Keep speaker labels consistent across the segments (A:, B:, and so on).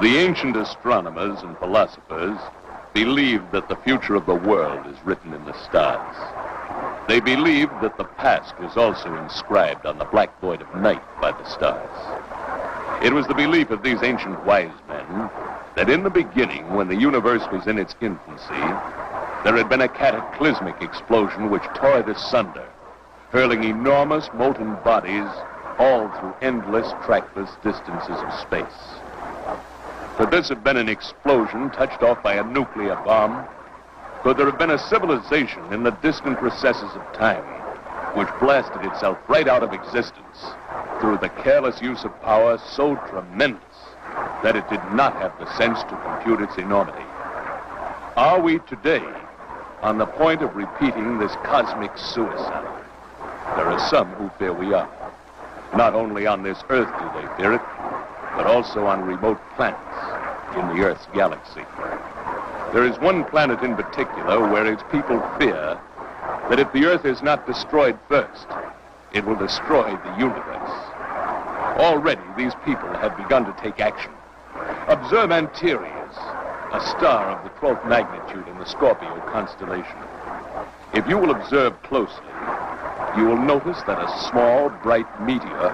A: The ancient astronomers and philosophers believed that the future of the world is written in the stars. They believed that the past was also inscribed on the black void of night by the stars. It was the belief of these ancient wise men that in the beginning, when the universe was in its infancy, there had been a cataclysmic explosion which tore it asunder, hurling enormous molten bodies all through endless, trackless distances of space. Could this have been an explosion touched off by a nuclear bomb? Could there have been a civilization in the distant recesses of time which blasted itself right out of existence through the careless use of power so tremendous that it did not have the sense to compute its enormity? Are we today on the point of repeating this cosmic suicide? There are some who fear we are. Not only on this Earth do they fear it, but also on remote planets in the Earth's galaxy. There is one planet in particular where its people fear that if the Earth is not destroyed first, it will destroy the universe. Already, these people have begun to take action. Observe Antares, a star of the 12th magnitude in the Scorpio constellation. If you will observe closely, you will notice that a small, bright meteor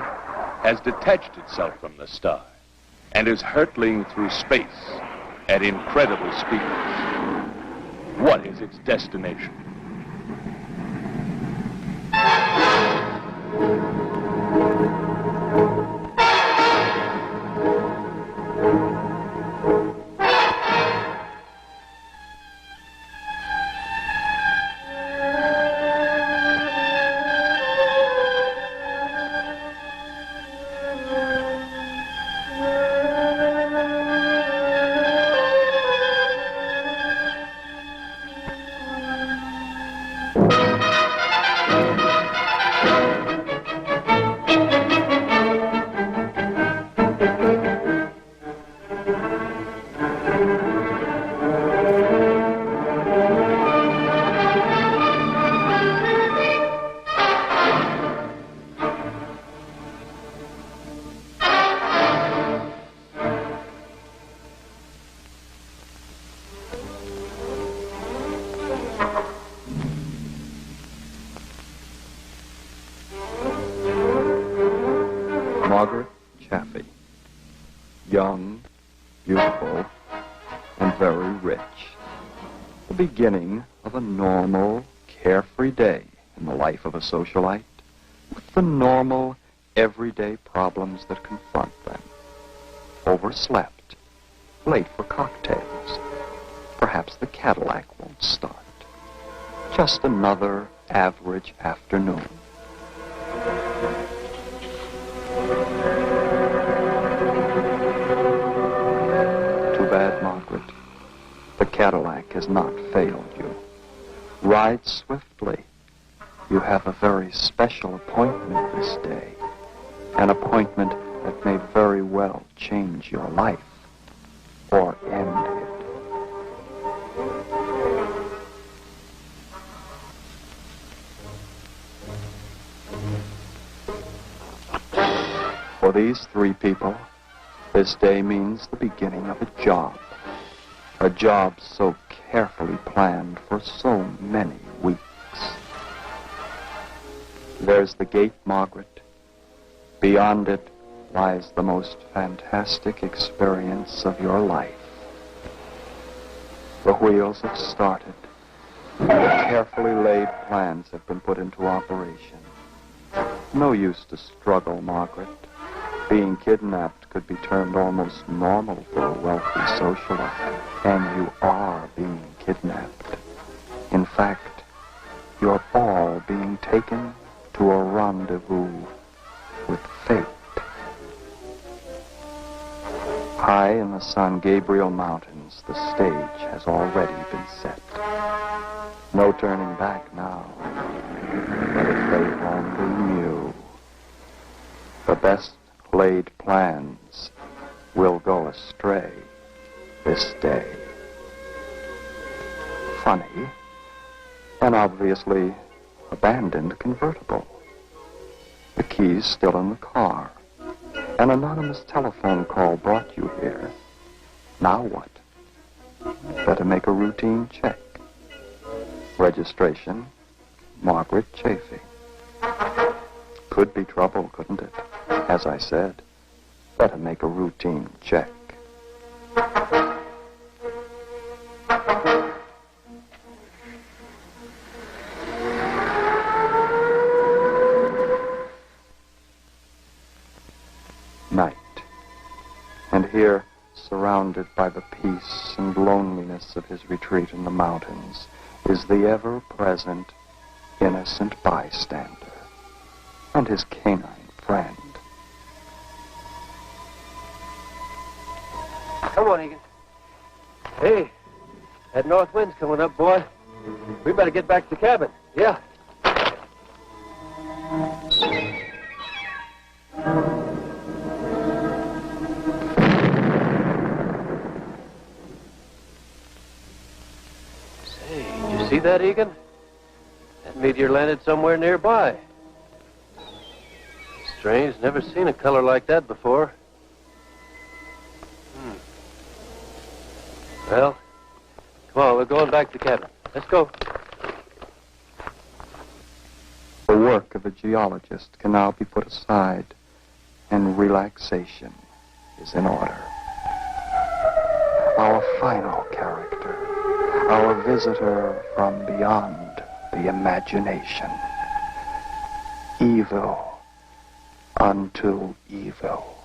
A: has detached itself from the star and is hurtling through space at incredible speeds. What is its destination?
B: Young, beautiful, and very rich. The beginning of a normal, carefree day in the life of a socialite, with the normal, everyday problems that confront them. Overslept, late for cocktails. Perhaps the Cadillac won't start. Just another average afternoon. Bad, Margaret. The Cadillac has not failed you. Ride swiftly. You have a very special appointment this day. An appointment that may very well change your life or end it. For these three people, this day means the beginning of a job so carefully planned for so many weeks. There's the gate, Margaret. Beyond it lies the most fantastic experience of your life. The wheels have started. The carefully laid plans have been put into operation. No use to struggle, Margaret. Being kidnapped could be termed almost normal for a wealthy socialite. And you are being kidnapped. In fact, you're all being taken to a rendezvous with fate. High in the San Gabriel Mountains, the stage has already been set. No turning back now. But if they only knew, the best laid plans will go astray this day. Funny, an obviously abandoned convertible. The keys still in the car. An anonymous telephone call brought you here. Now what? Better make a routine check. Registration, Margaret Chaffee. Could be trouble, couldn't it? As I said, better make a routine check. Night. And here, surrounded by the peace and loneliness of his retreat in the mountains, is the ever-present, innocent bystander and his canine friend.
C: Come on, Egan. Hey, that north wind's coming up, boy. We better get back to the cabin. Yeah. Say, did you see that, Egan? That meteor landed somewhere nearby. Strange, never seen a color like that before. Well, come on, we're going back to the cabin. Let's go.
B: The work of a geologist can now be put aside, and relaxation is in order. Our final character, our visitor from beyond the imagination. Evil unto evil.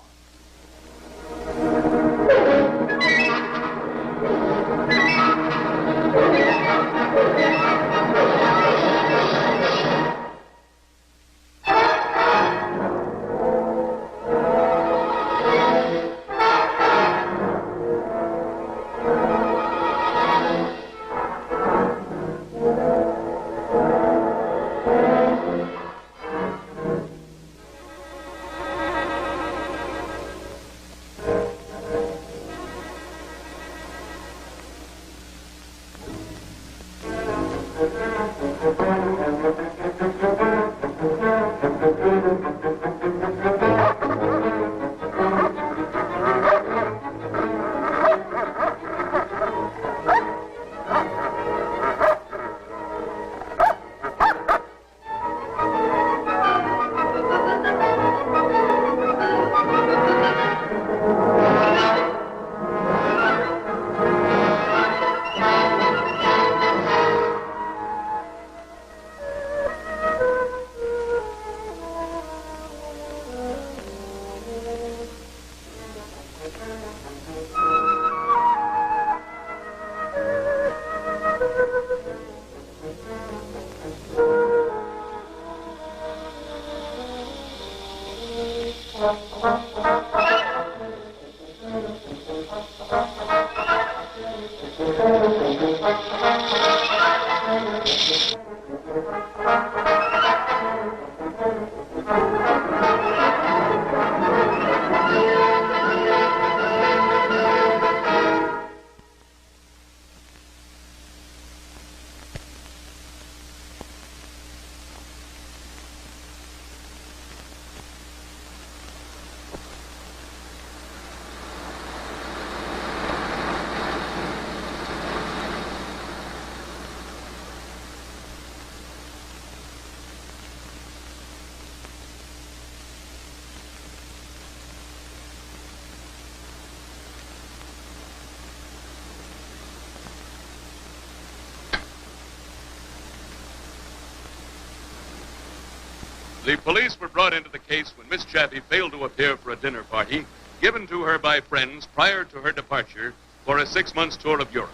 A: The police were brought into the case when Miss Chaffee failed to appear for a dinner party given to her by friends prior to her departure for a 6-month tour of Europe.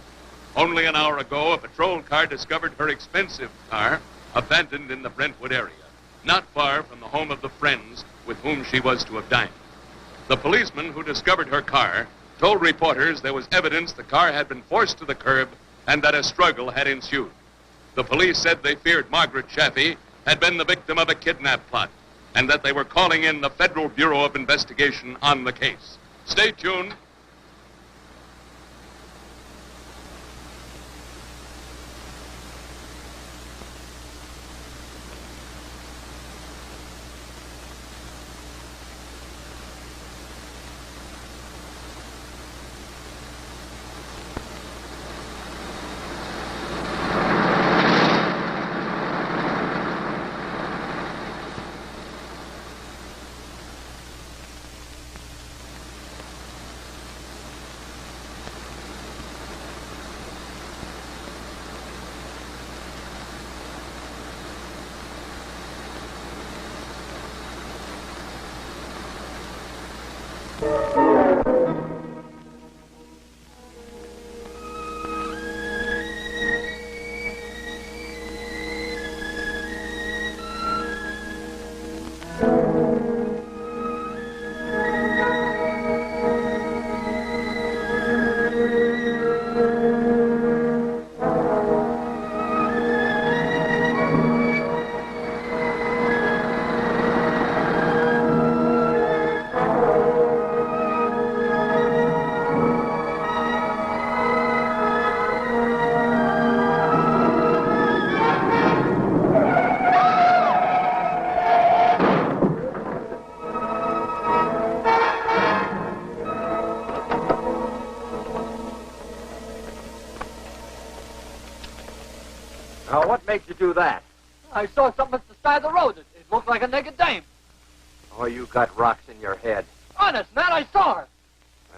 A: Only an hour ago, a patrol car discovered her expensive car abandoned in the Brentwood area, not far from the home of the friends with whom she was to have dined. The policeman who discovered her car told reporters there was evidence the car had been forced to the curb and that a struggle had ensued. The police said they feared Margaret Chaffee had been the victim of a kidnap plot and that they were calling in the Federal Bureau of Investigation on the case. Stay tuned.
C: Now, what made you do that?
D: I saw something at the side of the road. It looked like a naked dame.
C: Oh, you got rocks in your head.
D: Honest, man, I saw her.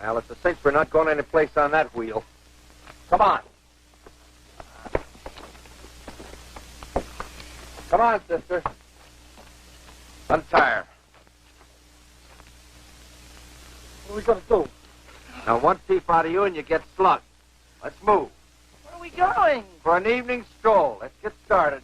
C: Well, it's a cinch we're not going any place on that wheel. Come on. Come on, sister. Untie her.
D: What are we going to do?
C: Now, one peep out of you and you get slugged. Let's move.
D: Where are we going?
C: For an evening stroll. Let's get started.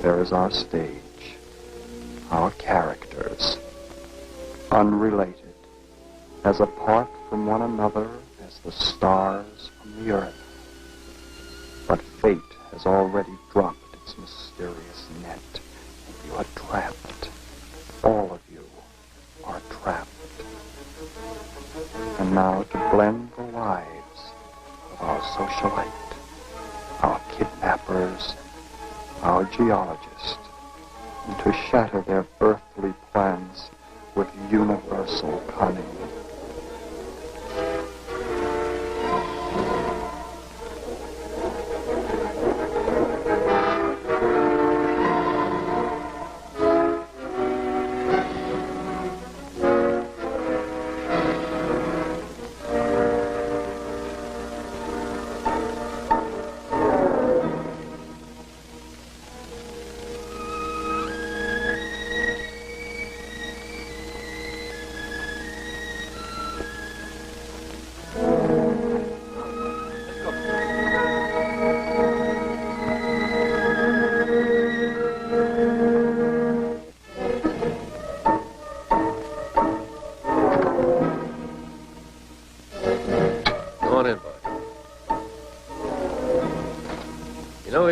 B: There is our stage, our characters, unrelated, as apart from one another as the stars from the earth. But fate has already dropped its mysterious net, and you are trapped. All of you are trapped. And now to blend the lives of our socialite, our kidnappers, our geologist, and to shatter their earthly plans with universal cunning.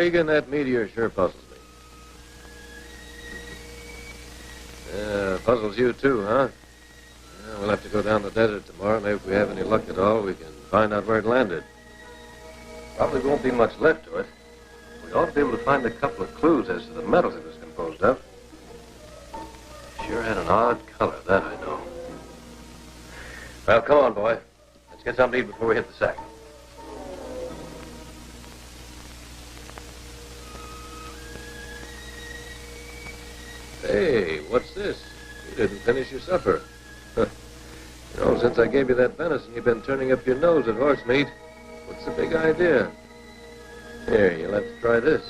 E: Egan, that meteor sure puzzles me. Yeah, puzzles you too, huh? Yeah, we'll have to go down the desert tomorrow. Maybe if we have any luck at all, we can find out where it landed. Probably won't be much left to it. We ought to be able to find a couple of clues as to the metals it was composed of. Sure had an odd color, that I know. Well, come on, boy. Let's get something to eat before we hit the sack. Hey, what's this? You didn't finish your supper. You know, since I gave you that venison, you've been turning up your nose at horse meat. What's the big idea? Here, you'll have to try this.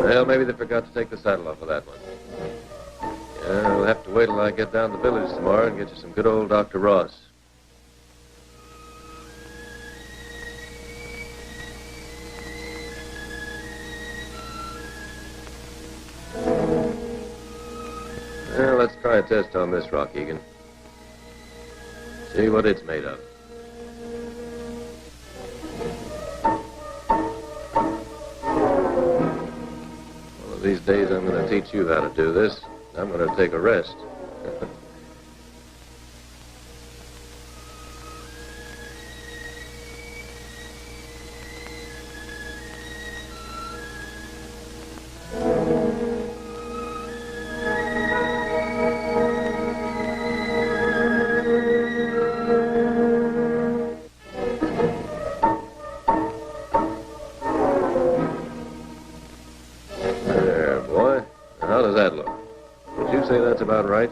E: Well, maybe they forgot to take the saddle off of that one. Yeah, we'll have to wait till I get down to the village tomorrow and get you some good old Dr. Ross. Well, let's try a test on this rock, Egan. See what it's made of. One of these days I'm going to teach you how to do this. I'm going to take a rest. About right.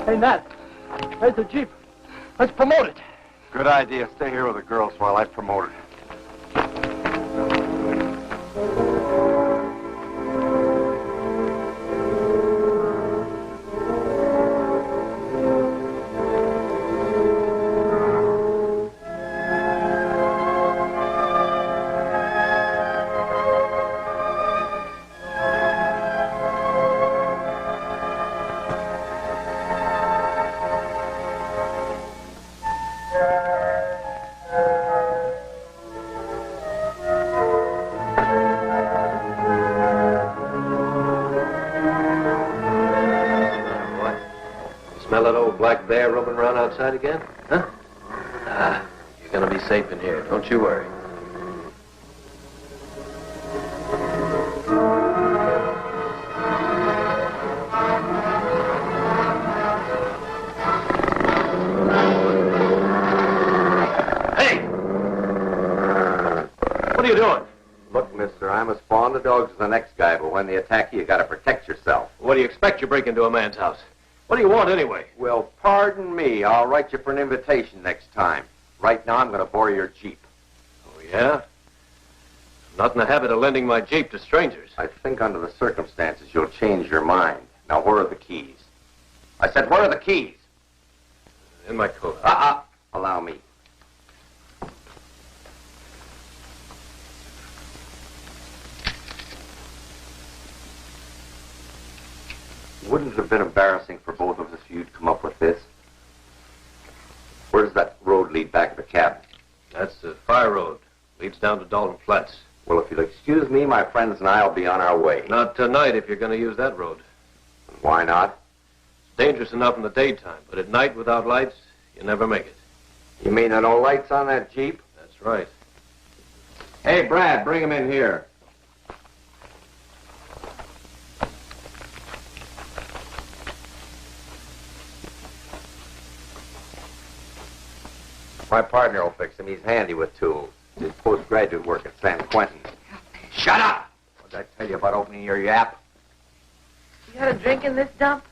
D: Hey, Nat. There's the Jeep. Let's promote it.
C: Good idea. Stay here with the girls while I promote it.
E: Smell that old black bear roaming around outside again? Huh? You're gonna be safe in here. Don't you worry. Hey! What are you doing?
F: Look, mister, I'm as fond of dogs as the next guy, but when they attack you, you gotta protect yourself.
E: What do you expect? You break into a man's house. What do you want anyway?
F: Well, pardon me. I'll write you for an invitation next time. Right now, I'm gonna borrow your Jeep.
E: Oh, yeah? I'm not in the habit of lending my Jeep to strangers.
F: I think under the circumstances, you'll change your mind. Now, where are the keys? I said, where are the keys?
E: In my coat.
F: Allow me. Wouldn't it have been embarrassing for both of us if you'd come up with this? Where does that road lead back to the cabin?
E: That's the fire road. Leads down to Dalton Flats.
F: Well, if you'll excuse me, my friends and I will be on our way.
E: Not tonight if you're going to use that road.
F: Why not?
E: It's dangerous enough in the daytime, but at night without lights, you never make it.
F: You mean there are no lights on that Jeep?
E: That's right.
F: Hey, Brad, bring him in here. My partner will fix him. He's handy with tools. Did postgraduate work at San Quentin. Shut up! What did I tell you about opening your yap?
G: You had a drink in this dump?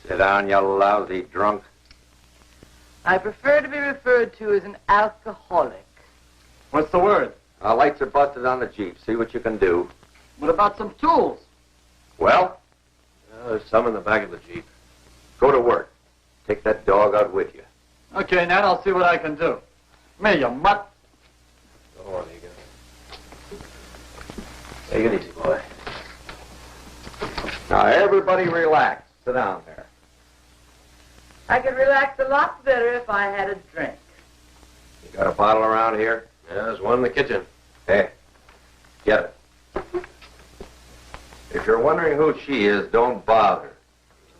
F: Sit down, you lousy drunk.
G: I prefer to be referred to as an alcoholic.
D: What's the word?
F: Lights are busted on the Jeep. See what you can do.
D: What about some tools?
F: Well,
E: There's some in the back of the Jeep.
F: go to work. Take that dog out with you.
D: Okay, Nat, I'll see what I can do. Me, you mutt.
E: Go on, Egan. Take it easy, boy.
F: Now, everybody relax. Sit down there.
G: I could relax a lot better if I had a drink.
F: You got a bottle around here?
E: Yeah, there's one in the kitchen.
F: Hey, get it. If you're wondering who she is, don't bother.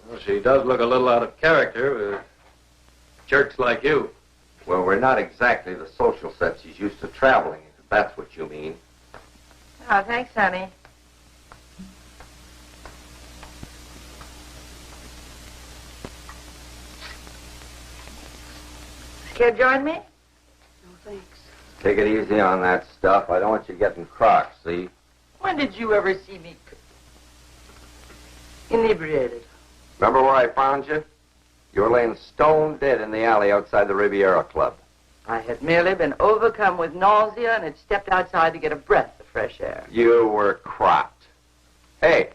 E: Well, she does look a little out of character with jerks like you.
F: Well, we're not exactly the social set she's used to traveling, if that's what you mean.
G: Oh, thanks, honey. Care to join me?
H: No, thanks.
F: Take it easy on that stuff. I don't want you getting crocked, see?
G: When did you ever see me inebriated?
F: Remember where I found you? You were laying stone dead in the alley outside the Riviera Club.
G: I had merely been overcome with nausea and had stepped outside to get a breath of fresh air.
F: You were cropped. Hey,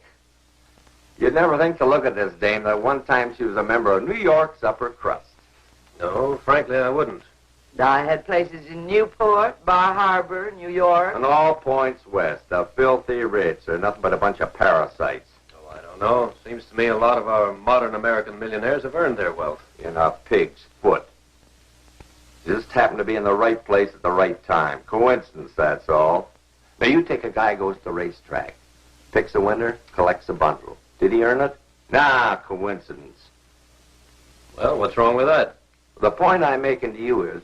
F: you'd never think to look at this dame that one time she was a member of New York's upper crust.
E: No, frankly, I wouldn't.
G: I had places in Newport, Bar Harbor, New York.
F: And all points west, the filthy rich. They're nothing but a bunch of parasites.
E: Oh, I don't know. Seems to me a lot of our modern American millionaires have earned their wealth.
F: In a pig's foot. You just happened to be in the right place at the right time. Coincidence, that's all. Now, you take a guy who goes to the racetrack, picks a winner, collects a bundle. Did he earn it? Nah, coincidence.
E: Well, what's wrong with that?
F: The point I'm making to you is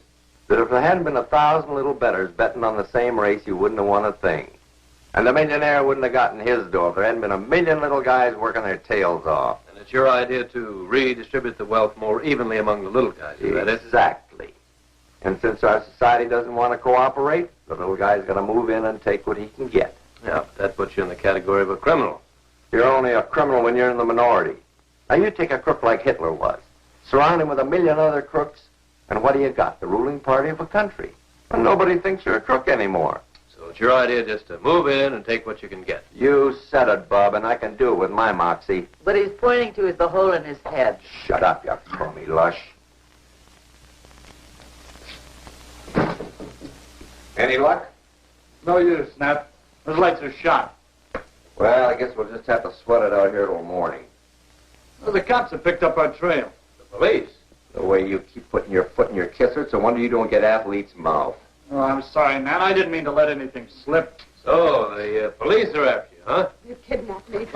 F: that if there hadn't been 1,000 little betters betting on the same race, you wouldn't have won a thing. And the millionaire wouldn't have gotten his door if there hadn't been 1,000,000 little guys working their tails off.
E: And it's your idea to redistribute the wealth more evenly among the little guys, is that it?
F: Exactly. And since our society doesn't want to cooperate, the little guy's got to move in and take what he can get.
E: Yeah, but that puts you in the category of a criminal.
F: You're only a criminal when you're in the minority. Now, you take a crook like Hitler was. Surround him with 1,000,000 other crooks, and what do you got? The ruling party of a country. And nobody thinks you're a crook anymore.
E: So it's your idea just to move in and take what you can get.
F: You said it, Bub, and I can do it with my moxie.
G: What he's pointing to is the hole in his head.
F: Shut up, you crummy lush. Any luck?
D: No use, Nat. Those lights are shot.
F: Well, I guess we'll just have to sweat it out here till morning.
D: Well, the cops have picked up our trail.
E: The police?
F: The way you keep putting your foot in your kisser, it's a wonder you don't get athlete's mouth.
D: Oh, I'm sorry, Nat. I didn't mean to let anything slip.
E: So, the police are after you, huh?
H: You kidnapped me.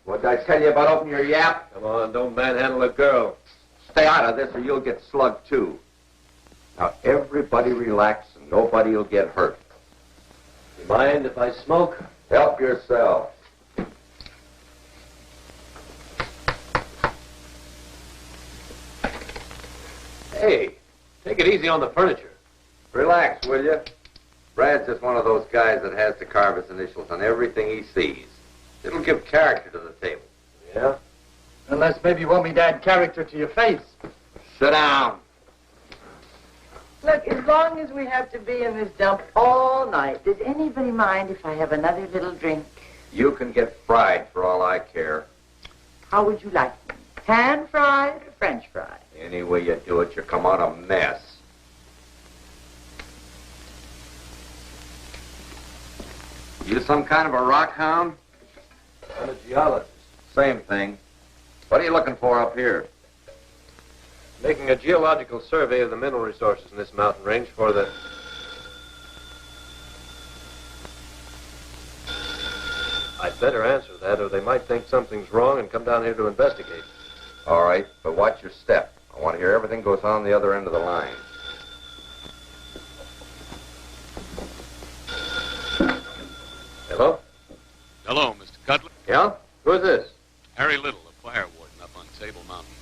F: What did I tell you about opening your yap?
E: Come on, don't manhandle a girl.
F: stay out of this or you'll get slugged, too. Now, everybody relax and nobody will get hurt.
C: You mind if I smoke?
F: Help yourself.
C: Hey, take it easy on the furniture.
F: Relax, will you? Brad's just one of those guys that has to carve his initials on everything he sees. It'll give character to the table.
C: Yeah?
D: Unless maybe you want me to add character to your face.
F: Sit down.
G: Look, as long as we have to be in this dump all night, does anybody mind if I have another little drink?
F: You can get fried for all I care.
G: How would you like them? Pan-fried or French fried?
F: Any way you do it, you come out a mess. You some kind of a rock hound?
C: I'm a geologist.
F: Same thing. What are you looking for up here?
C: Making a geological survey of the mineral resources in this mountain range for the... I'd better answer that, or they might think something's wrong and come down here to investigate.
F: All right, but watch your step. I want to hear everything goes on the other end of the line.
C: Hello?
A: Hello, Mr. Cutler.
C: Yeah? Who's this?
A: Harry Little, a fire warden up on Table Mountain.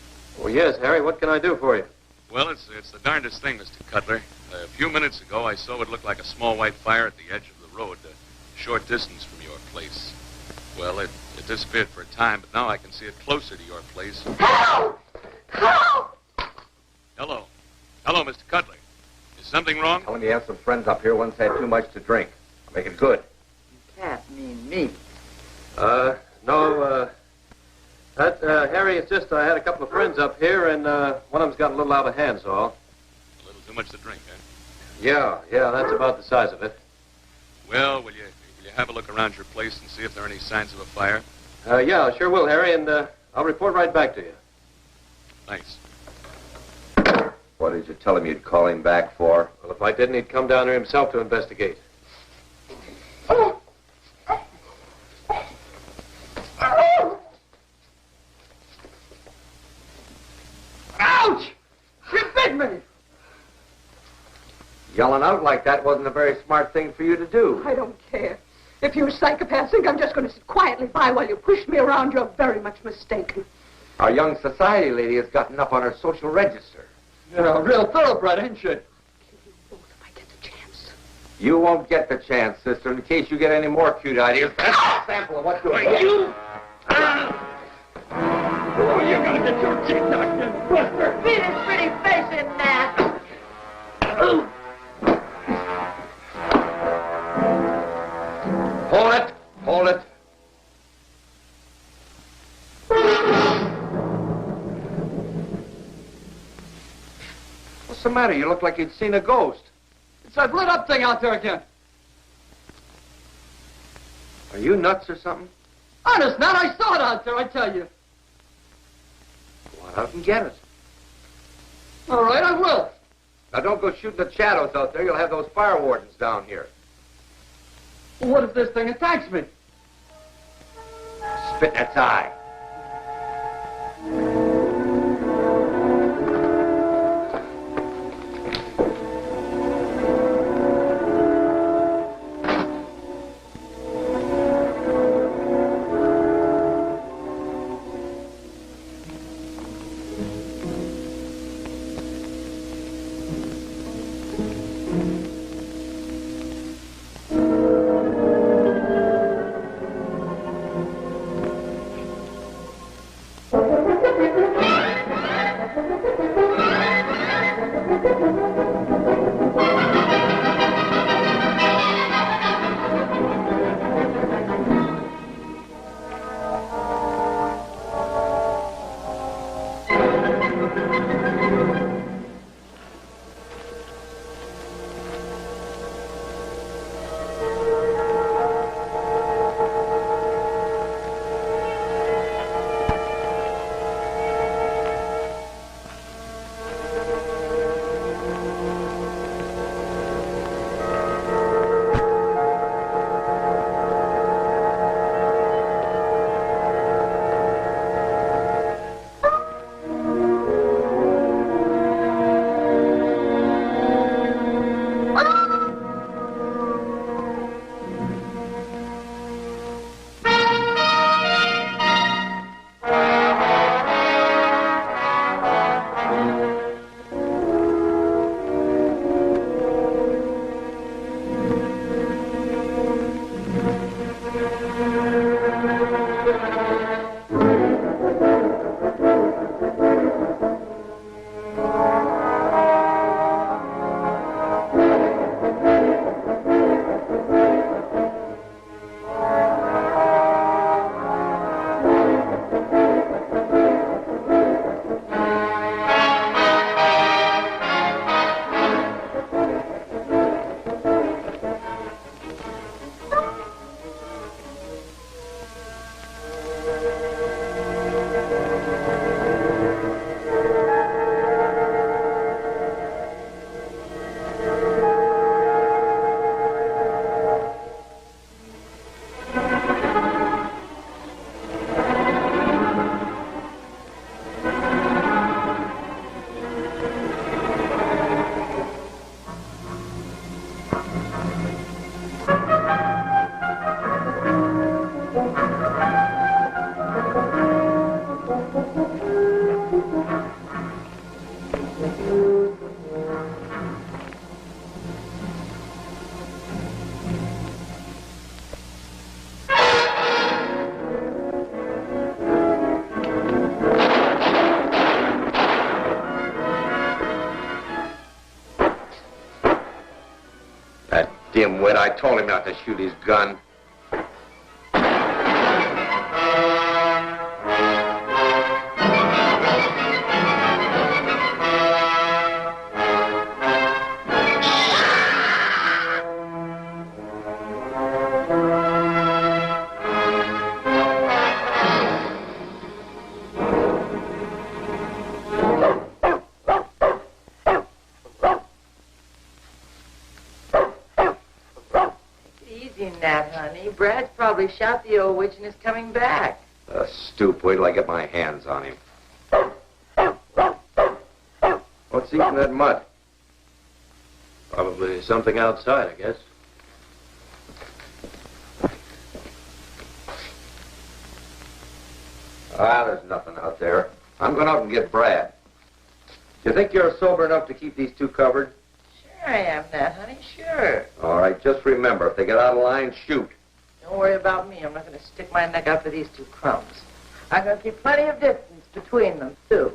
C: Oh, yes, Harry. What can I do for you?
A: Well, it's the darndest thing, Mr. Cutler. A few minutes ago, I saw what looked like a small white fire at the edge of the road, a short distance from your place. Well, it disappeared for a time, but now I can see it closer to your place.
G: Help! Help!
A: Hello. Hello, Mr. Cutler. Is something wrong?
F: Tell him you have some friends up here once had too much to drink. I'll make it good.
G: You can't mean me.
C: No, Harry, it's just I had a couple of friends up here, and one of them's got a little out of hand, so all.
A: A little too much to drink, huh?
C: Yeah, that's about the size of it.
A: Well, will you have a look around your place and see if there are any signs of a fire?
C: Yeah, I sure will, Harry, and I'll report right back to you.
A: Thanks.
F: What did you tell him you'd call him back for?
C: Well, if I didn't, he'd come down here himself to investigate.
D: Ouch! You bit me!
F: Yelling out like that wasn't a very smart thing for you to do.
H: I don't care. If you psychopaths think I'm just going to sit quietly by while you push me around, you're very much mistaken.
F: Our young society lady has gotten up on her social register.
D: You're a real thoroughbred, ain't you?
H: Kill you both if I get the chance.
F: You won't get the chance, sister, in case you get any more cute ideas. That's a sample of what's going on.
D: You! Oh, you're going to get your teeth knocked in, Buster!
G: Beat his pretty face in that.
F: Hold it! Hold it! What's the matter? You look like you'd seen a ghost.
D: It's that lit up thing out there again.
F: Are you nuts or something?
D: Honest, man, I saw it out there, I tell you.
F: Go on out and get it.
D: All right, I will.
F: Now, don't go shooting the shadows out there. You'll have those fire wardens down here.
D: Well, what if this thing attacks me?
F: Spit in its eye. Dimwit, I told him not to shoot his gun.
G: Brad's probably shot the old witch and is coming back.
F: Stoop, wait till I get my hands on him.
E: What's eating that mud? Probably something outside, I guess.
F: There's nothing out there. I'm going out and get Brad. Do you think you're sober enough to keep these two covered?
G: Sure I am, Nat, honey, sure.
F: All right, just remember, if they get out of line, shoot.
G: Don't worry about me. I'm not going to stick my neck out for these two crumbs. I'm going to keep plenty of distance between them, too.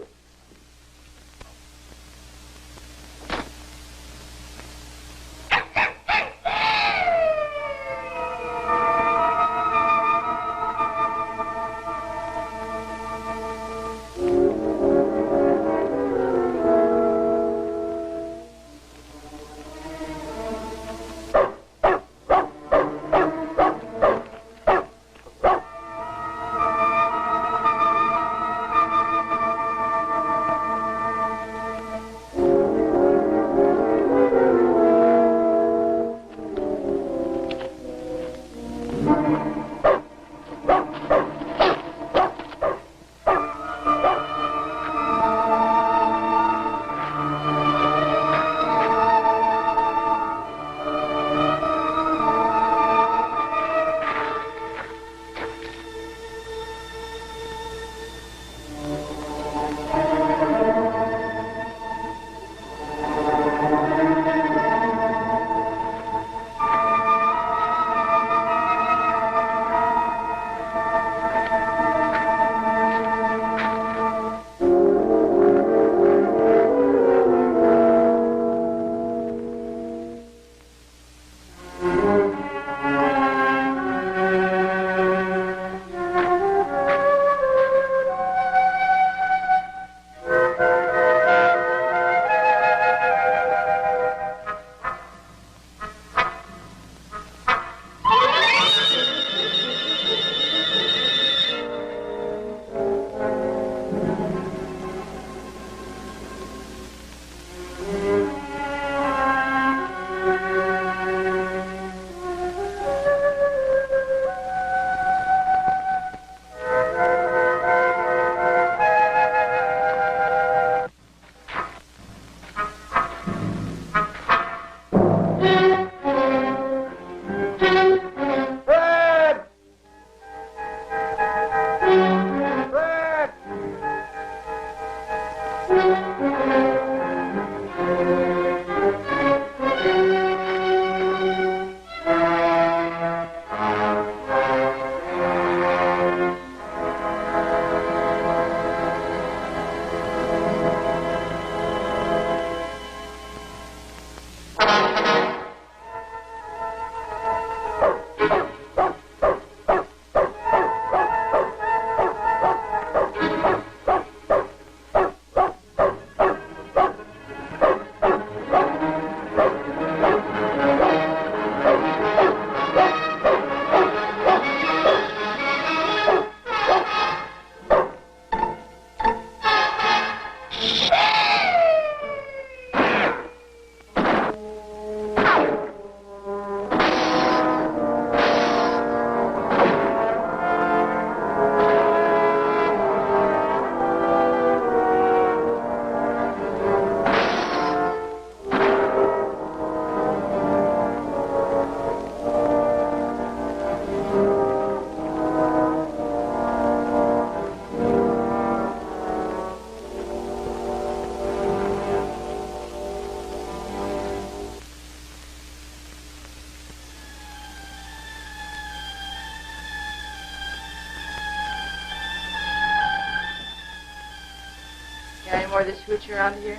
G: Got any more of this hooch around here?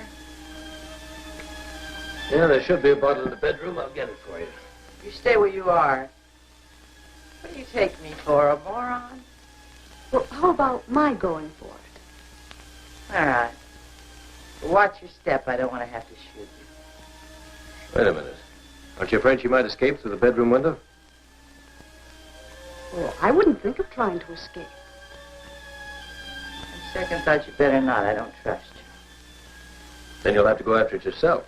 E: Yeah, there should be a bottle in the bedroom. I'll get it for you.
G: You stay where you are. What do you take me for, a moron?
H: Well, how about my going for it?
G: All right. But watch your step. I don't want to have to shoot you.
E: Wait a minute. Aren't you afraid she might escape through the bedroom window?
H: Oh, I wouldn't think of trying to escape.
G: On second thought, you better not. I don't trust you.
E: Then you'll have to go after it yourself.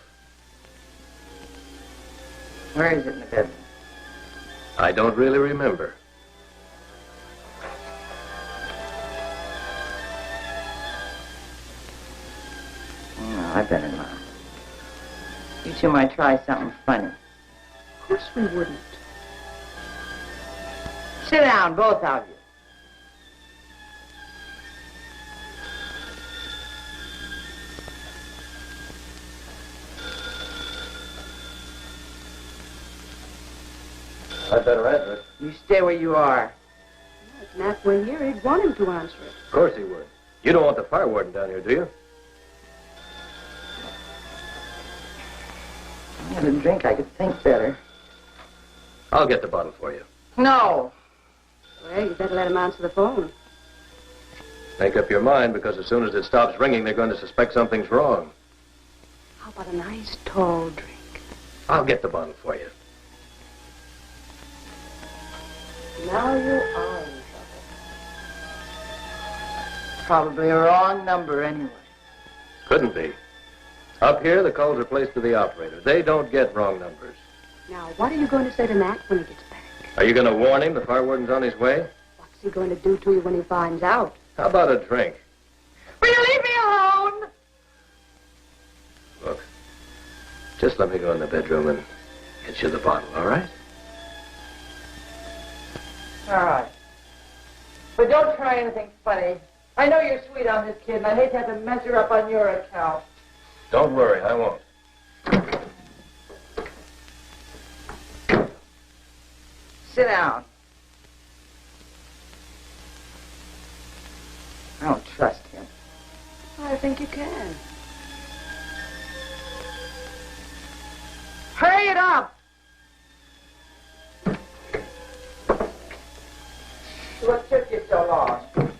G: Where is it in the bedroom?
E: I don't really remember.
G: No, I better not. You two might try something funny.
H: Of course we wouldn't.
G: Sit down, both of you.
E: I'd better answer it.
G: You stay where you are.
H: If Nat were here, he'd want him to answer it.
E: Of course he would. You don't want the fire warden down here, do you?
G: I had a drink, I could think better.
E: I'll get the bottle for you.
G: No.
H: Well, you better let him answer the phone.
E: Make up your mind, because as soon as it stops ringing, they're going to suspect something's wrong.
H: How about a nice tall drink?
E: I'll get the bottle for you.
G: Now you are in trouble. Probably a wrong number anyway.
E: Couldn't be. Up here, the calls are placed to the operator. They don't get wrong numbers.
H: Now, what are you going to say to Nat when he gets back?
E: Are you going to warn him the fire warden's on his way?
H: What's he going to do to you when he finds out?
E: How about a drink?
G: Will you leave me alone?
E: Look, just let me go in the bedroom and get you the bottle, all right?
G: All right. But don't try anything funny. I know you're sweet on this kid, and I hate to have to mess her up on your account.
E: Don't worry, I won't.
G: Sit down. I don't trust him.
H: I think you can.
G: Hurry it up! What took you so long?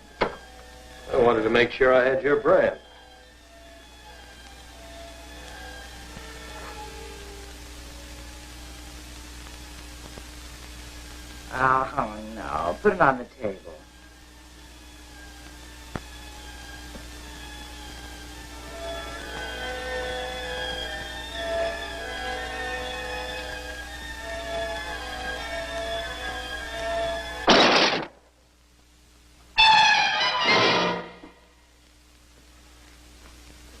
E: I wanted to make sure I had your brand.
G: Oh, no. Put it on the table.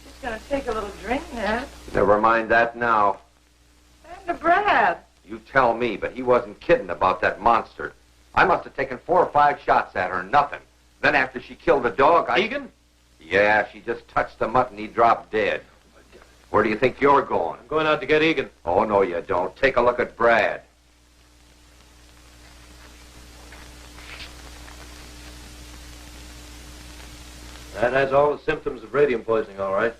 G: Just gonna take a little drink, Nat.
F: Never mind that now.
G: And to Brad.
F: You tell me, but he wasn't kidding about that monster. I must have taken 4 or 5 shots at her, nothing. Then after she killed the dog,
E: Egan?
F: Yeah, she just touched the mutt and he dropped dead. Where do you think you're going?
E: I'm going out to get Egan.
F: Oh, no, you don't. Take a look at Brad.
E: That has all the symptoms of radium poisoning, all right.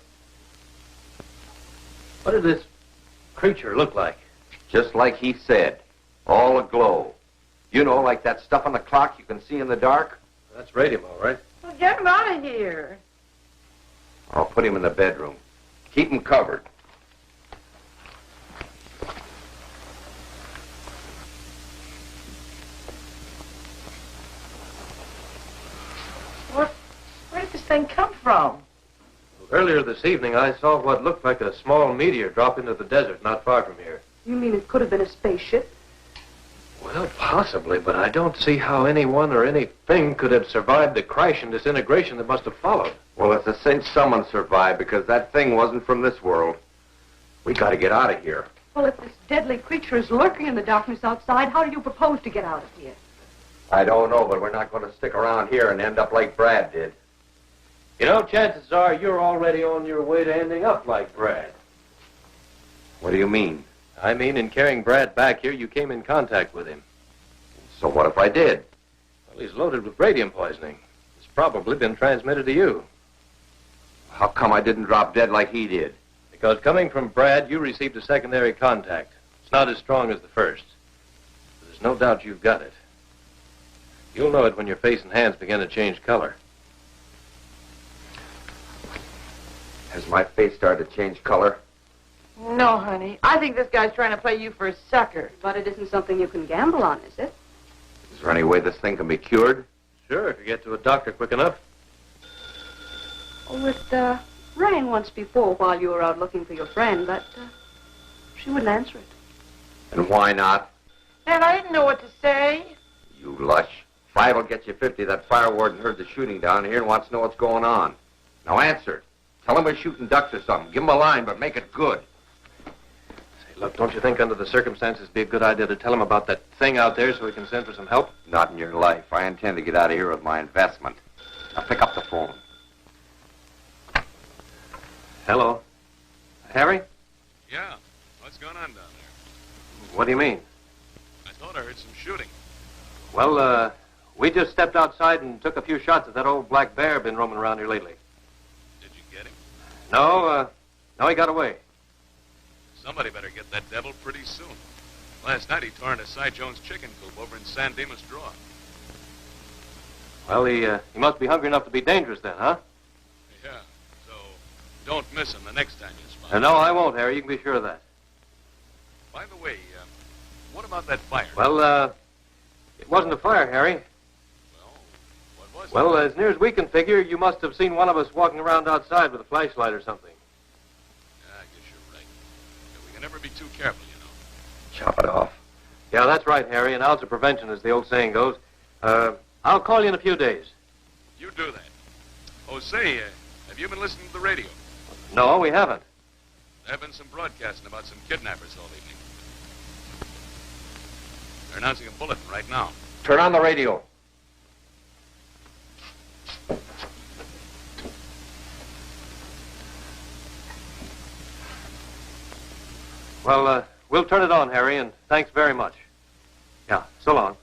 E: What did this creature look like?
F: Just like he said. All aglow. You know, like that stuff on the clock you can see in the dark?
E: That's radium, all right.
G: Well, get him out of here.
F: I'll put him in the bedroom. Keep him covered.
G: Where did this thing come from?
E: Earlier this evening, I saw what looked like a small meteor drop into the desert not far from here.
H: You mean it could have been a spaceship?
E: Well, possibly, but I don't see how anyone or anything could have survived the crash and disintegration that must have followed.
F: Well, it's a cinch someone survived because that thing wasn't from this world. We got to get out of here.
H: Well, if this deadly creature is lurking in the darkness outside, how do you propose to get out of here?
F: I don't know, but we're not going to stick around here and end up like Brad did.
E: You know, chances are you're already on your way to ending up like Brad.
F: What do you mean?
E: I mean, in carrying Brad back here, you came in contact with him.
F: So what if I did?
E: Well, he's loaded with radium poisoning. It's probably been transmitted to you.
F: How come I didn't drop dead like he did?
E: Because coming from Brad, you received a secondary contact. It's not as strong as the first. no doubt you've got it. You'll know it when your face and hands begin to change color.
F: Has my face started to change color?
G: No, honey. I think this guy's trying to play you for a sucker.
H: But it isn't something you can gamble on, is it?
F: Is there any way this thing can be cured?
E: Sure, if you get to a doctor quick enough.
H: Oh, it rang once before while you were out looking for your friend, but she wouldn't answer it.
F: And why not?
G: And I didn't know what to say.
F: You lush. 5 will get you 50. That fire warden heard the shooting down here and wants to know what's going on. Now answer. Tell him we're shooting ducks or something. Give him a line, but make it good.
E: Say, look, don't you think under the circumstances it'd be a good idea to tell him about that thing out there so we can send for some help?
F: Not in your life. I intend to get out of here with my investment. Now pick up the phone.
E: Hello. Harry?
A: Yeah. What's going on down there?
E: What do you mean?
A: I thought I heard some shooting.
E: Well, we just stepped outside and took a few shots at that old black bear been roaming around here lately.
A: Did you get him?
E: No, he got away.
A: Somebody better get that devil pretty soon. Last night he tore into Cy Jones' chicken coop over in San Dimas Draw.
E: Well, he must be hungry enough to be dangerous then, huh?
A: Yeah. So don't miss him the next time you spot him.
E: No, I won't, Harry. You can be sure of that.
A: By the way, what about that fire?
E: Well, it wasn't a fire, Harry.
A: Well, what was it?
E: Well, as near as we can figure, you must have seen one of us walking around outside with a flashlight or something.
A: Yeah, I guess you're right. Yeah, we can never be too careful, you know.
F: Chop it off.
E: Yeah, that's right, Harry. An ounce of prevention, as the old saying goes. I'll call you in a few days.
A: You do that. Oh, say, have you been listening to the radio?
E: No, we haven't.
A: There have been some broadcasting about some kidnappers all evening. They're announcing a bulletin right now.
F: Turn on the radio.
E: Well, we'll turn it on, Harry, and thanks very much. Yeah, so long.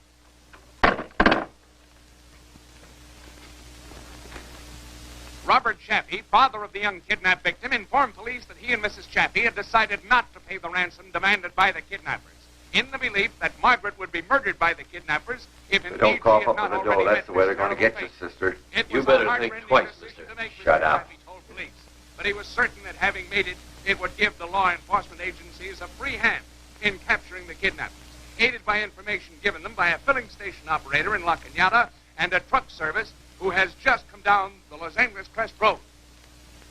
I: Robert Chappie, father of the young kidnapped victim, informed police that he and Mrs. Chappie had decided not to pay the ransom demanded by the kidnappers, in the belief that Margaret would be murdered by the kidnappers if indeed
F: Don't cough
I: she had
F: up
I: not
F: at the door.
I: already
F: That's the
I: met
F: way
I: this
F: they're going to
I: terrible
F: get you,
I: fate.
F: sister.
I: It
E: You
I: was
E: better
I: a
E: think
I: heartrending
E: twice,
I: decision
E: mister.
I: to make,
F: Shut
I: Mr.
F: up.
I: Chappie told police. But he was certain that having made it, it would give the law enforcement agencies a free hand in capturing the kidnappers, aided by information given them by a filling station operator in La Cañada and a truck service who has just come down the Los Angeles Crest Road.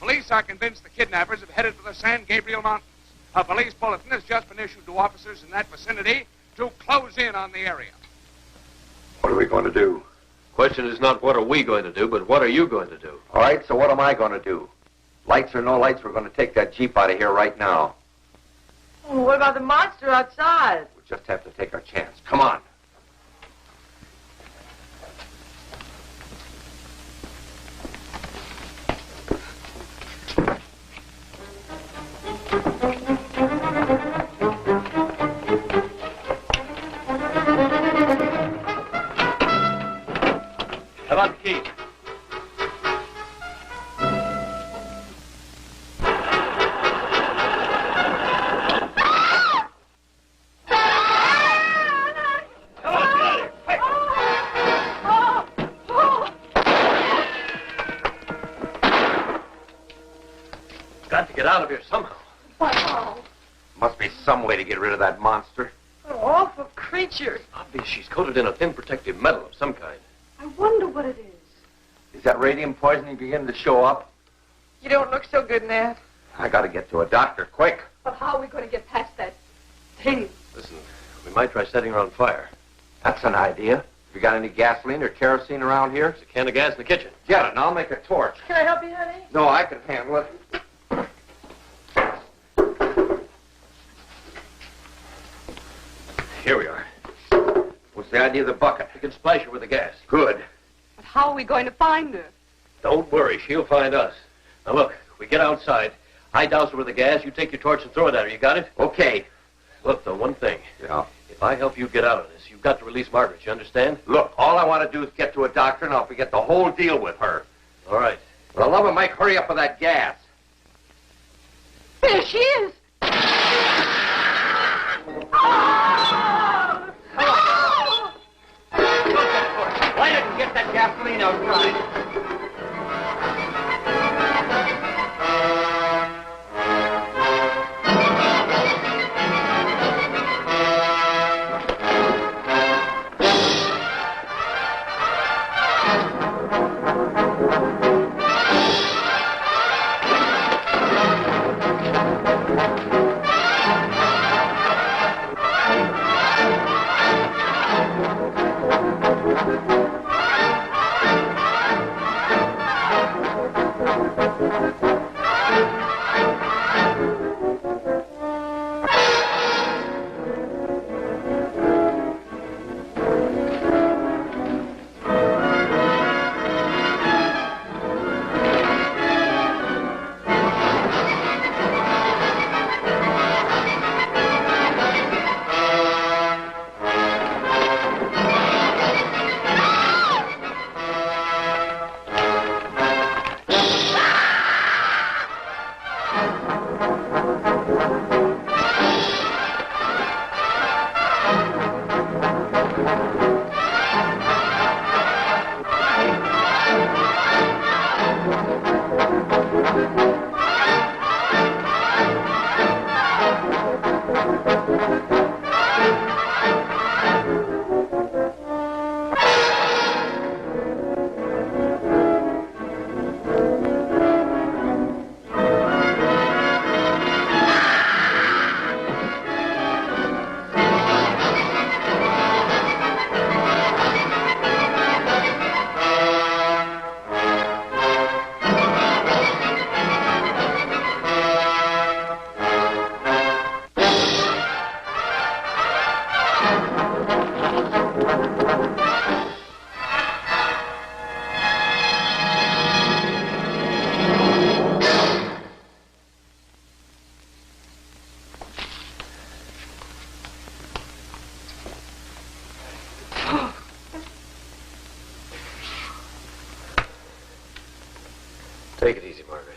I: Police are convinced the kidnappers have headed for the San Gabriel Mountains. A police bulletin has just been issued to officers in that vicinity to close in on the area.
F: What are we going to do?
E: Question is not what are we going to do, but what are you going to do?
F: All right, so what am I going to do? Lights or no lights, we're going to take that Jeep out of here right now.
G: Oh, what about the monster outside?
F: We'll just have to take our chance. Come on.
E: How about the key? Got to get out of here somehow.
F: Must be some way to get rid of that monster.
G: What awful creature.
E: Obvious she's coated in a thin protective metal of some kind.
H: I wonder what it is.
F: Is that radium poisoning beginning to show up?
G: You don't look so good, Nat.
F: I got to get to a doctor, quick.
H: But how are we going to get past that thing?
E: Listen, we might try setting her on fire.
F: That's an idea. Have you got any gasoline or kerosene around here?
E: There's a can of gas in the kitchen.
F: Get it, and I'll make a torch.
G: Can I help you, honey?
F: No, I can handle it.
E: Here we are.
F: What's the idea of the bucket?
E: We can splash her with the gas.
F: Good.
H: But how are we going to find her?
E: Don't worry, she'll find us. Now look, we get outside. I douse her with the gas, you take your torch and throw it at her. You got it?
F: Okay.
E: Look, though, one thing.
F: Yeah.
E: If I help you get out of this, you've got to release Margaret. You understand?
F: Look, all I want to do is get to a doctor, and I'll forget the whole deal with her.
E: All right.
F: For the love of Mike, hurry up with that gas.
H: There she is! Oh!
E: Take it easy, Margaret.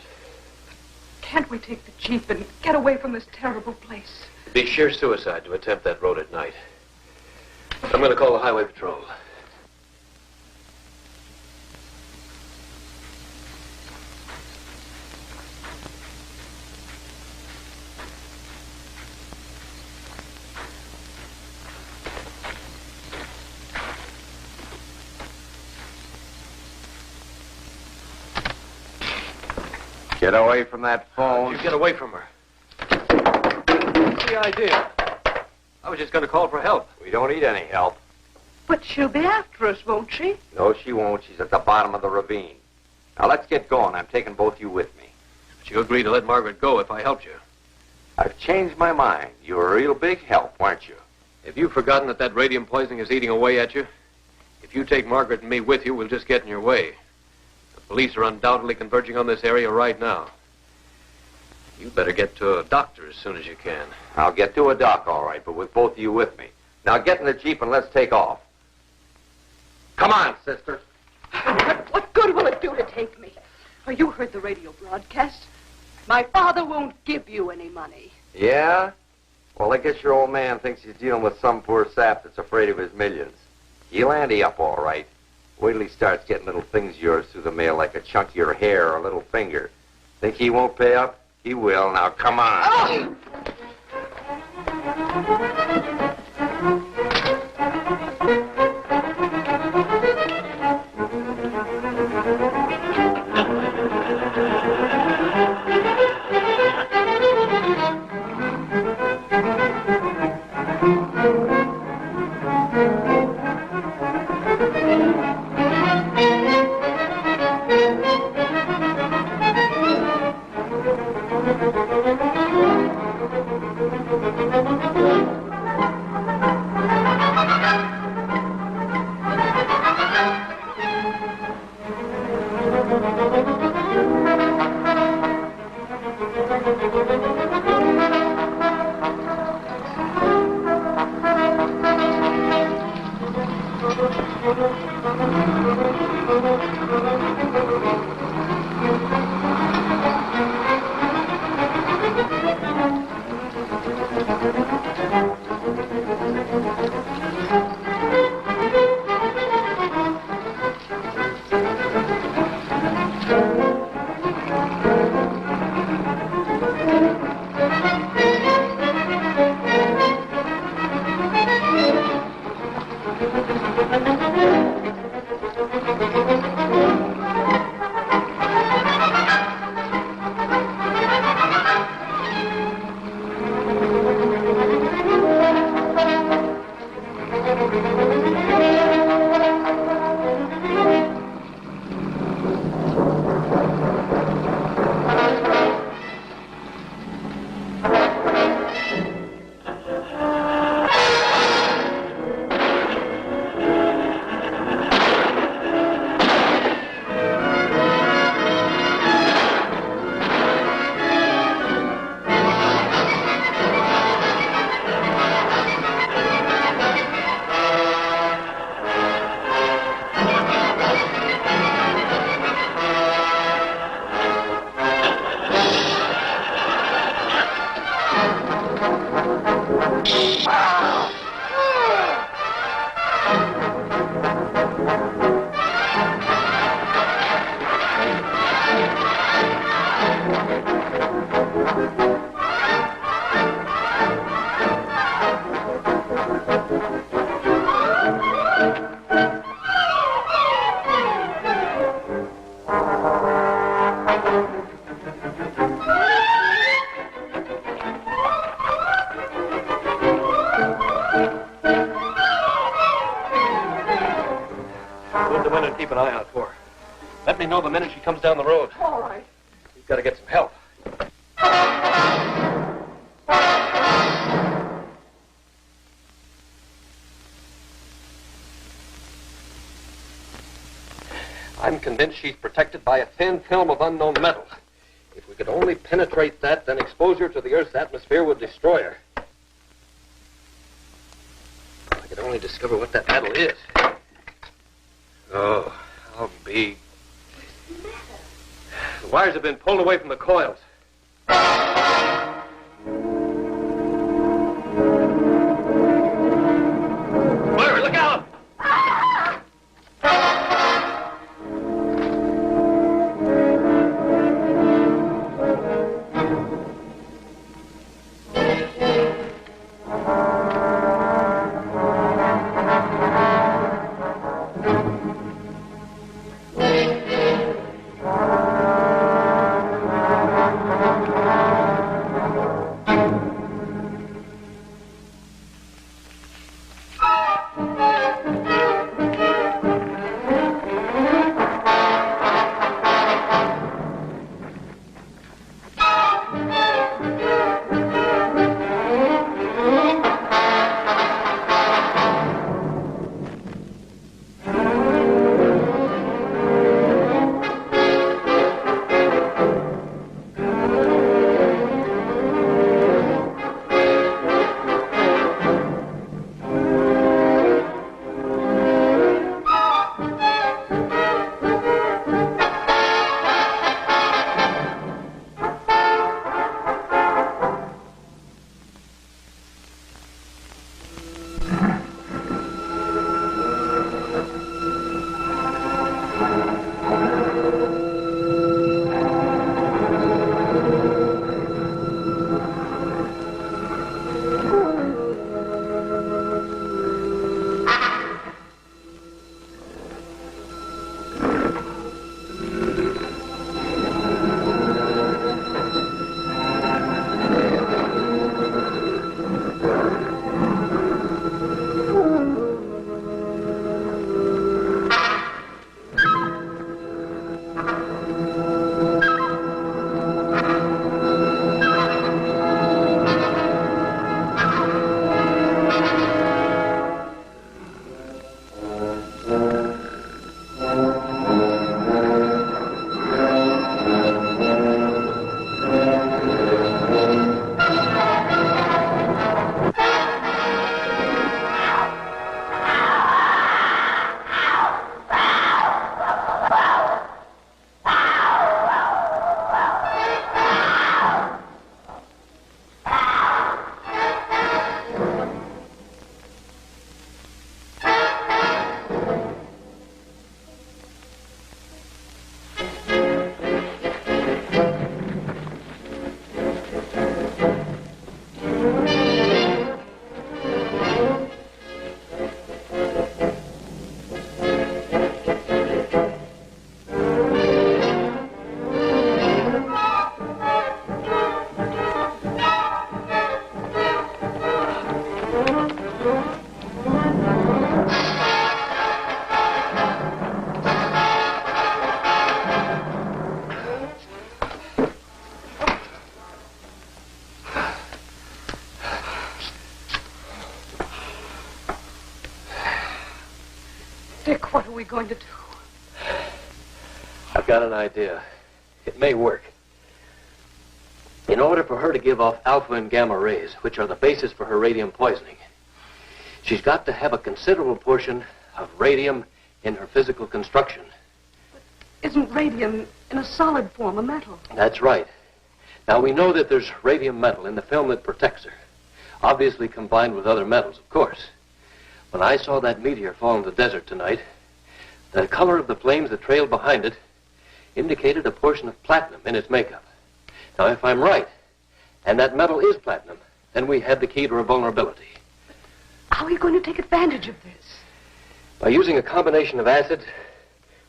H: Can't we take the Jeep and get away from this terrible place?
E: It'd be sheer suicide to attempt that road at night. I'm going to call the highway patrol.
F: Get away from that phone.
E: You get away from her.
C: What's the idea?
E: I was just going to call for help.
F: We don't need any help.
H: But she'll be after us, won't she?
F: No, she won't. She's at the bottom of the ravine. Now, let's get going. I'm taking both you with me.
E: But you agreed to let Margaret go if I helped you.
F: I've changed my mind. You were a real big help, weren't you?
E: Have you forgotten that radium poisoning is eating away at you? If you take Margaret and me with you, we'll just get in your way. The police are undoubtedly converging on this area right now. You better get to a doctor as soon as you can.
F: I'll get to a doc, all right, but with both of you with me. Now, get in the Jeep and let's take off. Come on, sister.
H: What good will it do to take me? Oh, you heard the radio broadcast. My father won't give you any money.
F: Yeah? Well, I guess your old man thinks he's dealing with some poor sap that's afraid of his millions. He'll ante up all right. Wait till he starts getting little things of yours through the mail like a chunk of your hair or a little finger. Think he won't pay up? He will. Now, come on.
H: Oh!
C: Keep an eye out for her. Let me know the minute she comes down the road.
H: All right.
C: We've got to get some help. I'm convinced she's protected by a thin film of unknown metal. If we could only penetrate that, then exposure to the Earth's atmosphere would destroy her. If I could only discover what that metal is. Oh, how big. The wires have been pulled away from the coils. Larry, look out!
H: Dick, what are we going to do?
C: I've got an idea. It may work. In order for her to give off alpha and gamma rays, which are the basis for her radium poisoning, she's got to have a considerable portion of radium in her physical construction.
H: Isn't radium in a solid form a metal?
C: That's right. Now, we know that there's radium metal in the film that protects her, obviously combined with other metals, of course. When I saw that meteor fall in the desert tonight, the color of the flames that trailed behind it indicated a portion of platinum in its makeup. Now, if I'm right, and that metal is platinum, then we have the key to a vulnerability.
H: How are you going to take advantage of this?
C: By using a combination of acids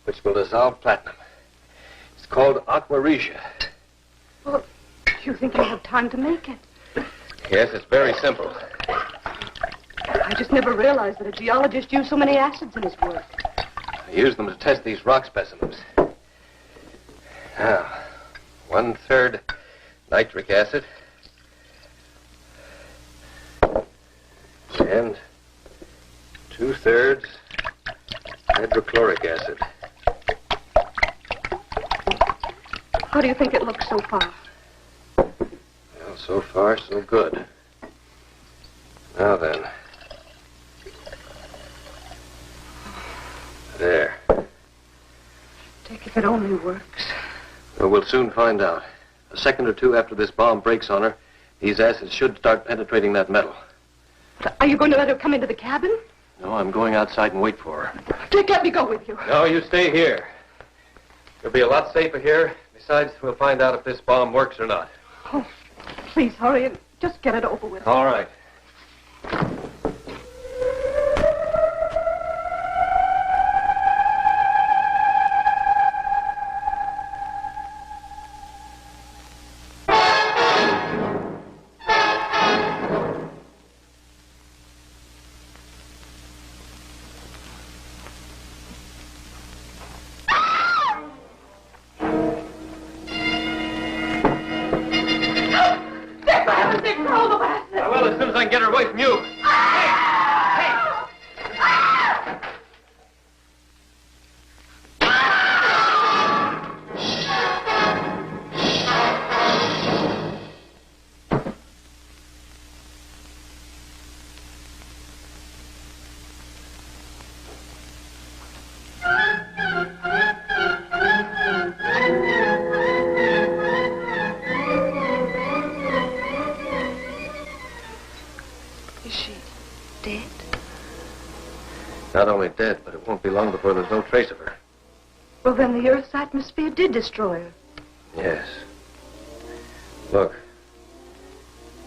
C: which will dissolve platinum. It's called aqua regia.
H: Well, do you think you'll have time to make it?
C: Yes, it's very simple.
H: I just never realized that a geologist used so many acids in his work.
C: I use them to test these rock specimens. Now, 1/3 nitric acid. And 2/3 hydrochloric acid.
H: How do you think it looks so far?
C: Well, so far, so good. Now then. There.
H: Take if it only works.
C: Well, we'll soon find out. A second or two after this bomb breaks on her, these acids should start penetrating that metal.
H: Are you going to let her come into the cabin?
C: No, I'm going outside and wait for her.
H: Dick, let me go with you.
C: No, you stay here. You'll be a lot safer here. Besides, we'll find out if this bomb works or not.
H: Oh, please hurry and just get it over with.
C: All right. I can get her away from you. Not only dead, but it won't be long before there's no trace of her.
H: Well, then the Earth's atmosphere did destroy her.
C: Yes. Look.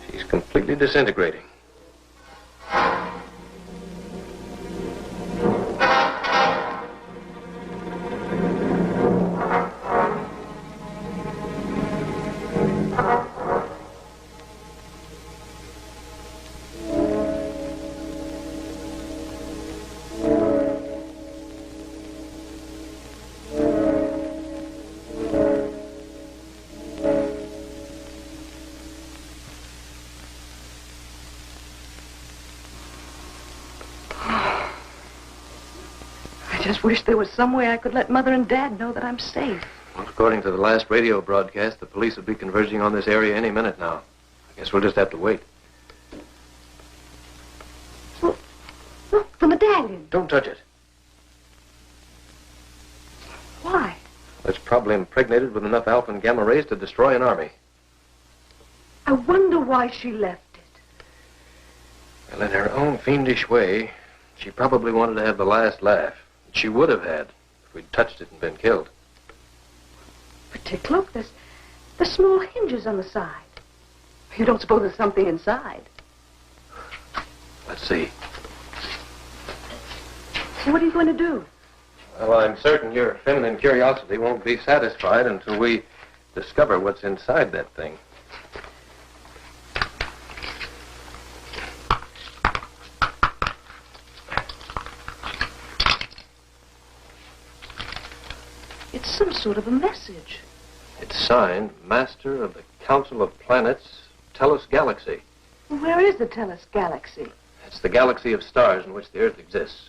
C: She's completely disintegrating.
H: I just wish there was some way I could let Mother and Dad know that I'm safe.
C: Well, according to the last radio broadcast, the police will be converging on this area any minute now. I guess we'll just have to wait.
H: Well, look, the medallion.
C: Don't touch it.
H: Why?
C: It's probably impregnated with enough alpha and gamma rays to destroy an army.
H: I wonder why she left it.
C: Well, in her own fiendish way, she probably wanted to have the last laugh. She would have had if we'd touched it and been killed.
H: But Dick, look, there's small hinges on the side. You don't suppose there's something inside?
C: Let's see.
H: What are you going to do?
C: Well, I'm certain your feminine curiosity won't be satisfied until we discover what's inside that thing.
H: It's some sort of a message.
C: It's signed Master of the Council of Planets, Tellus Galaxy.
H: Where is the Tellus Galaxy?
C: It's the galaxy of stars in which the Earth exists.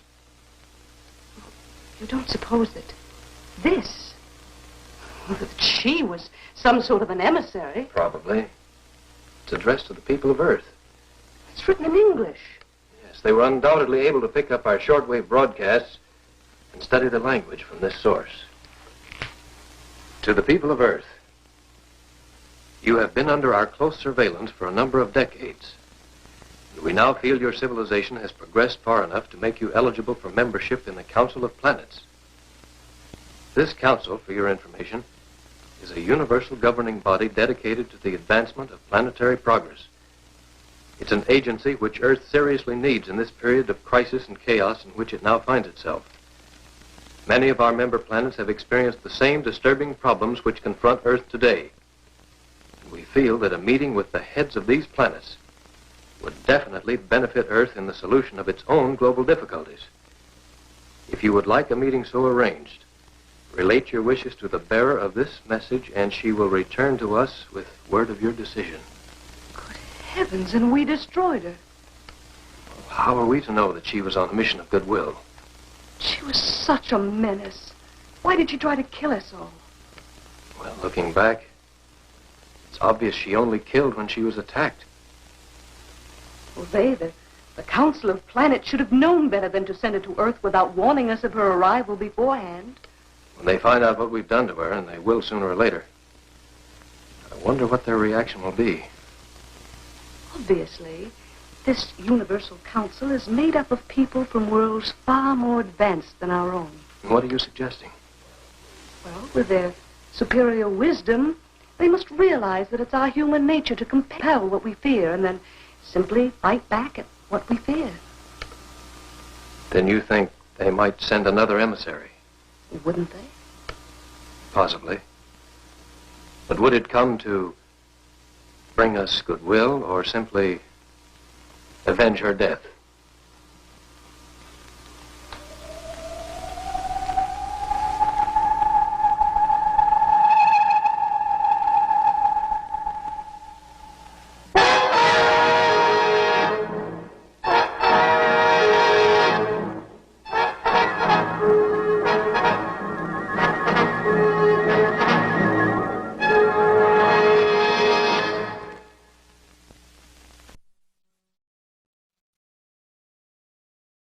H: You don't suppose that this, that she was some sort of an emissary?
C: Probably. It's addressed to the people of Earth.
H: It's written in English.
C: Yes, they were undoubtedly able to pick up our shortwave broadcasts and study the language from this source. To the people of Earth, you have been under our close surveillance for a number of decades. And we now feel your civilization has progressed far enough to make you eligible for membership in the Council of Planets. This council, for your information, is a universal governing body dedicated to the advancement of planetary progress. It's an agency which Earth seriously needs in this period of crisis and chaos in which it now finds itself. Many of our member planets have experienced the same disturbing problems which confront Earth today. And we feel that a meeting with the heads of these planets would definitely benefit Earth in the solution of its own global difficulties. If you would like a meeting so arranged, relate your wishes to the bearer of this message, and she will return to us with word of your decision.
H: Good heavens, and we destroyed her.
C: How are we to know that she was on a mission of goodwill?
H: She was such a menace. Why did she try to kill us all?
C: Well, looking back, it's obvious she only killed when she was attacked.
H: Well, the Council of Planets should have known better than to send her to Earth without warning us of her arrival beforehand.
C: When they find out what we've done to her, and they will sooner or later, I wonder what their reaction will be.
H: Obviously, this Universal Council is made up of people from worlds far more advanced than our own.
C: What are you suggesting?
H: Well, with their superior wisdom, they must realize that it's our human nature to compel what we fear and then simply fight back at what we fear.
C: Then you think they might send another emissary?
H: Wouldn't they?
C: Possibly. But would it come to bring us goodwill or simply avenge her death?